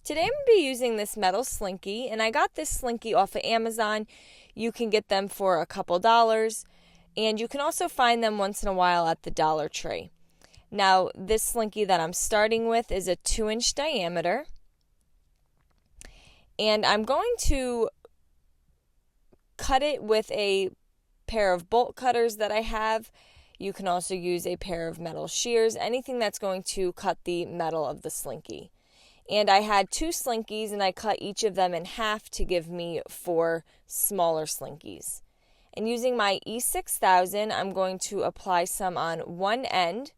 Today I'm going to be using this metal Slinky, and I got this Slinky off of Amazon. You can get them for a couple dollars, and you can also find them once in a while at the Dollar Tree. Now, this Slinky that I'm starting with is a 2-inch diameter, and I'm going to cut it with a pair of bolt cutters that I have. You can also use a pair of metal shears, anything that's going to cut the metal of the Slinky. And I had 2 Slinkies, and I cut each of them in half to give me 4 smaller Slinkies. And using my E6000, I'm going to apply some on one end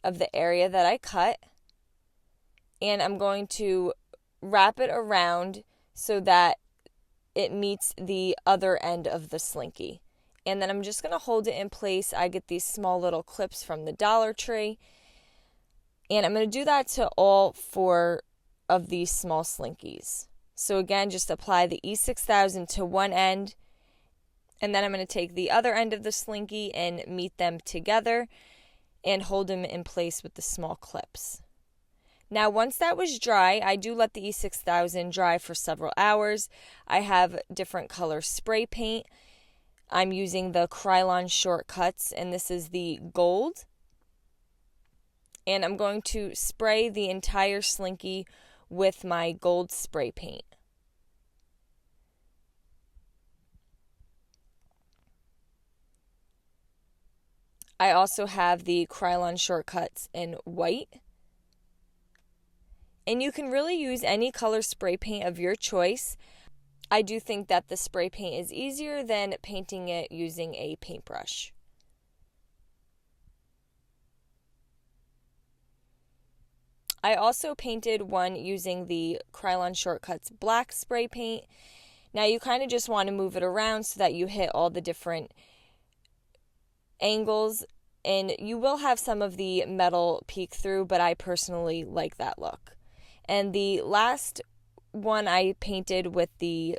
of the area that I cut, and I'm going to wrap it around so that it meets the other end of the Slinky. And then I'm just going to hold it in place. I get these small little clips from the Dollar Tree, and I'm going to do that to all 4 of these small Slinkies. So again, just apply the E6000 to one end, and then I'm going to take the other end of the Slinky and meet them together and hold them in place with the small clips. Now, once that was dry, I do let the E6000 dry for several hours. I have different color spray paint. I'm using the Krylon Shortcuts, and this is the gold. And I'm going to spray the entire Slinky with my gold spray paint. I also have the Krylon Shortcuts in white. And you can really use any color spray paint of your choice. I do think that the spray paint is easier than painting it using a paintbrush. I also painted one using the Krylon Shortcuts black spray paint. Now you kind of just want to move it around so that you hit all the different angles, and you will have some of the metal peek through, but I personally like that look. And the last one I painted with the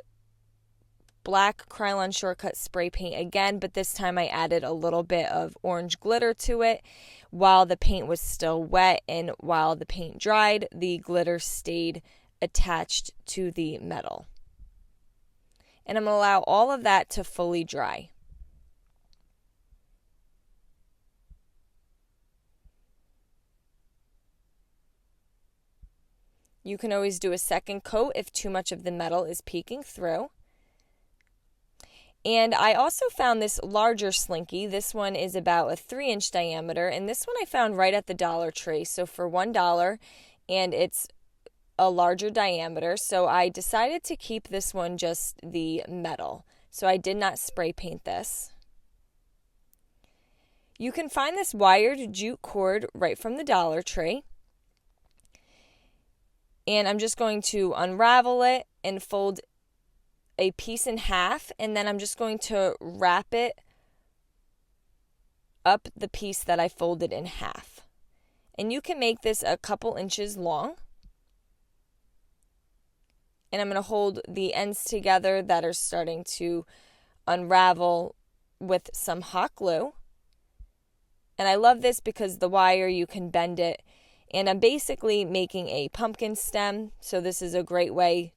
black Krylon Shortcut spray paint again, but this time I added a little bit of orange glitter to it while the paint was still wet, and while the paint dried, the glitter stayed attached to the metal. And I'm going to allow all of that to fully dry. You can always do a second coat if too much of the metal is peeking through. And I also found this larger Slinky. This one is about a 3-inch diameter, and this one I found right at the Dollar Tree. So for $1, and it's a larger diameter. So I decided to keep this one just the metal. So I did not spray paint this. You can find this wired jute cord right from the Dollar Tree. And I'm just going to unravel it and fold a piece in half, and then I'm just going to wrap it up the piece that I folded in half. And you can make this a couple inches long. And I'm going to hold the ends together that are starting to unravel with some hot glue. And I love this because the wire, you can bend it. And I'm basically making a pumpkin stem, so this is a great way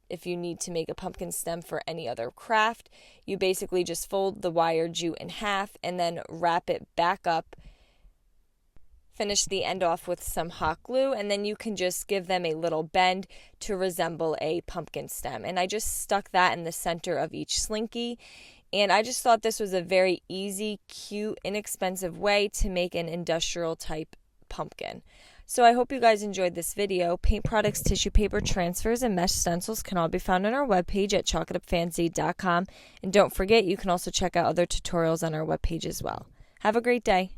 if you need to make a pumpkin stem for any other craft. You basically just fold the wire jute in half and then wrap it back up. Finish the end off with some hot glue, and then you can just give them a little bend to resemble a pumpkin stem. And I just stuck that in the center of each Slinky. And I just thought this was a very easy, cute, inexpensive way to make an industrial type pumpkin. So I hope you guys enjoyed this video. Paint products, tissue paper, transfers, and mesh stencils can all be found on our webpage at chalkitupfancy.com. And don't forget, you can also check out other tutorials on our webpage as well. Have a great day.